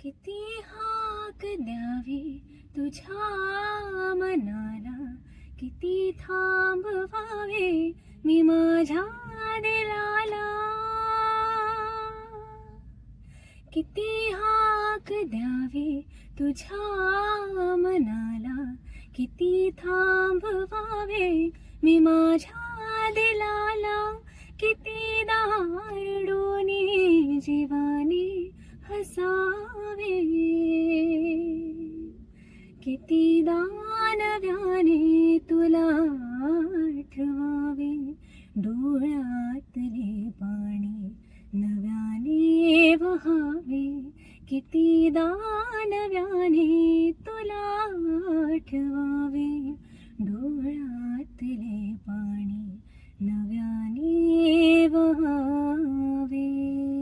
किती हाक द्यावी तुझ्या मनाला, किती थांबवावे मी माझ्या दिलाला. किती हाक द्यावी तुझ्या मनाला, किती थांबवावे मी माझ्या दिलाला. किती दारडोनी जीवानी हसावे, किती दानव्याने तुला आठवावे. डोळ्यातले पाणी नव्याने वहावे, किती दानव्याने तुला आठवावे. डोळ्यातले पाणी नव्याने वहावे.